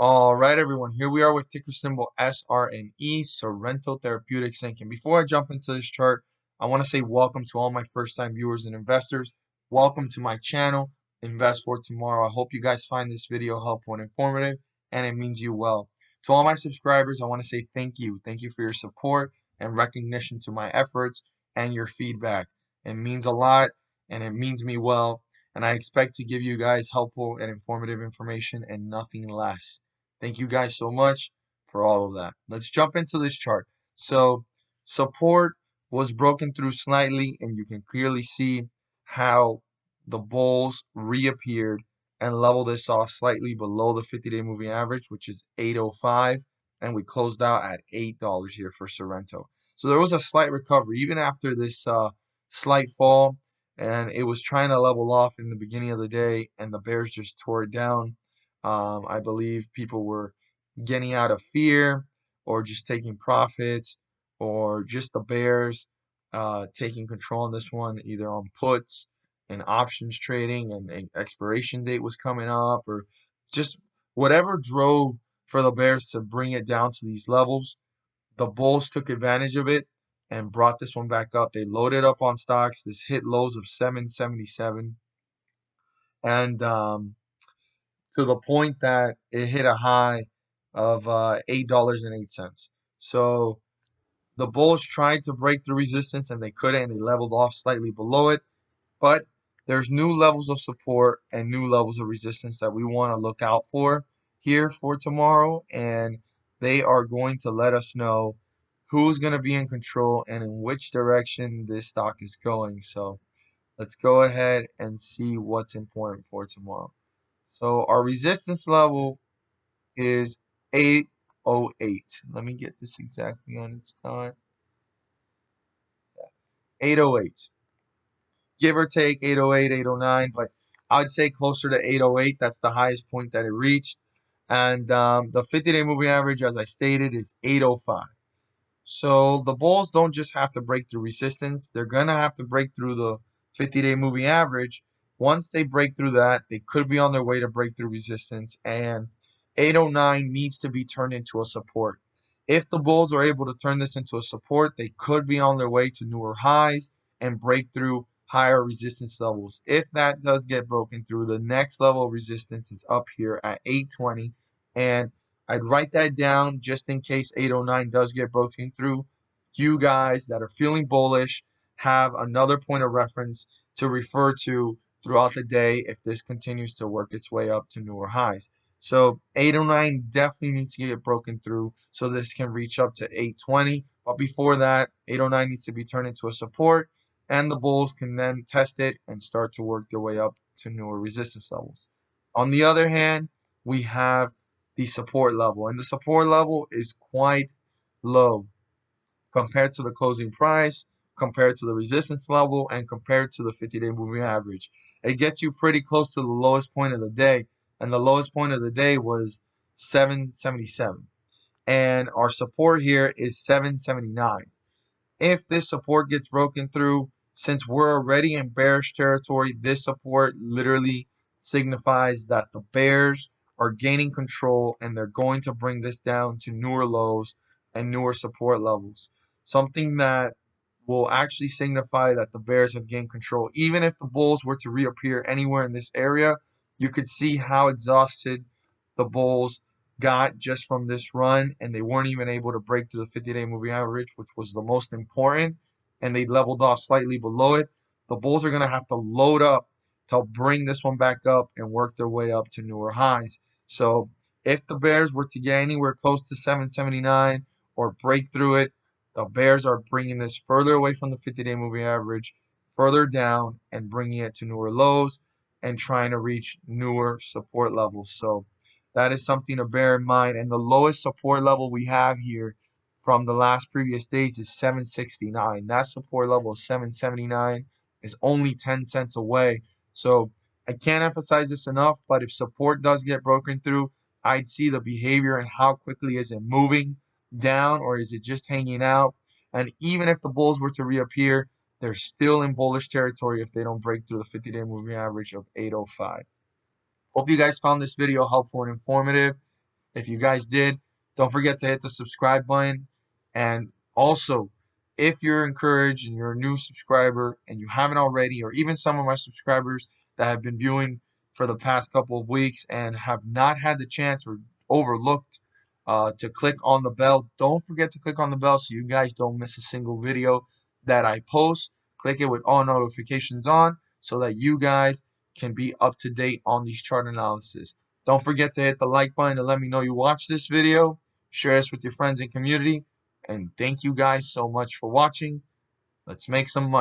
All right, everyone. Here we are with ticker symbol SRNE, Sorrento Therapeutics Inc. And before I jump into this chart, I want to say welcome to all my first-time viewers and investors. Welcome to my channel, Invest for Tomorrow. I hope you guys find this video helpful and informative, and it means you well. To all my subscribers, I want to say thank you. Thank you for your support and recognition to my efforts and your feedback. It means a lot, and it means me well, and I expect to give you guys helpful and informative information and nothing less. Thank you guys so much for all of that. Let's jump into this chart. So support was broken through slightly, and you can clearly see how the bulls reappeared and leveled this off slightly below the 50-day moving average, which is 805, and we closed out at $8 here for Sorrento. So there was a slight recovery even after this slight fall, and it was trying to level off in the beginning of the day, and the bears just tore it down. I believe people were getting out of fear or just taking profits, or just the bears taking control on this one, either on puts and options trading, and the expiration date was coming up, or just whatever drove for the bears to bring it down to these levels. The bulls took advantage of it and brought this one back up. They loaded up on stocks. This hit lows of 777, and to the point that it hit a high of $8.08. So the bulls tried to break the resistance and they couldn't, and they leveled off slightly below it. But there's new levels of support and new levels of resistance that we want to look out for here for tomorrow, and they are going to let us know who's going to be in control and in which direction this stock is going. So let's go ahead and see what's important for tomorrow. So our resistance level is 808. Let me get this exactly on its dot. 808. Give or take 808, 809, but I'd say closer to 808. That's the highest point that it reached. And the 50-day moving average, as I stated, is 805. So the bulls don't just have to break through resistance. They're going to have to break through the 50-day moving average. Once they break through that, they could be on their way to break through resistance, and 809 needs to be turned into a support. If the bulls are able to turn this into a support, they could be on their way to newer highs and break through higher resistance levels. If that does get broken through, the next level of resistance is up here at 820, and I'd write that down just in case 809 does get broken through. You guys that are feeling bullish have another point of reference to refer to throughout the day if this continues to work its way up to newer highs. So 809 definitely needs to get broken through so this can reach up to 820. But before that, 809 needs to be turned into a support, and the bulls can then test it and start to work their way up to newer resistance levels. On the other hand, we have the support level, and the support level is quite low compared to the closing price, compared to the resistance level, and compared to the 50-day moving average. It gets you pretty close to the lowest point of the day, and the lowest point of the day was 777, and our support here is 779. If this support gets broken through, since we're already in bearish territory, this support literally signifies that the bears are gaining control and they're going to bring this down to newer lows and newer support levels. Something that will actually signify that the bears have gained control. Even if the bulls were to reappear anywhere in this area, you could see how exhausted the bulls got just from this run, and they weren't even able to break through the 50-day moving average, which was the most important, and they leveled off slightly below it. The bulls are going to have to load up to bring this one back up and work their way up to newer highs. So if the bears were to get anywhere close to 779 or break through it, the bears are bringing this further away from the 50-day moving average, further down, and bringing it to newer lows and trying to reach newer support levels. So that is something to bear in mind. And the lowest support level we have here from the last previous days is 769. That support level of 779 is only 10 cents away. So I can't emphasize this enough, but if support does get broken through, I'd see the behavior and how quickly is it moving down, or is it just hanging out. And even if the bulls were to reappear, they're still in bullish territory if they don't break through the 50-day moving average of 805. Hope you guys found this video helpful and informative. If you guys did, don't forget to hit the subscribe button. And also, if you're encouraged and you're a new subscriber and you haven't already, or even some of my subscribers that have been viewing for the past couple of weeks and have not had the chance or overlooked to click on the bell, don't forget to click on the bell so you guys don't miss a single video that I post. Click it with all notifications on so that you guys can be up to date on these chart analysis. Don't forget to hit the like button to let me know you watched this video. Share this with your friends and community. And thank you guys so much for watching. Let's make some money.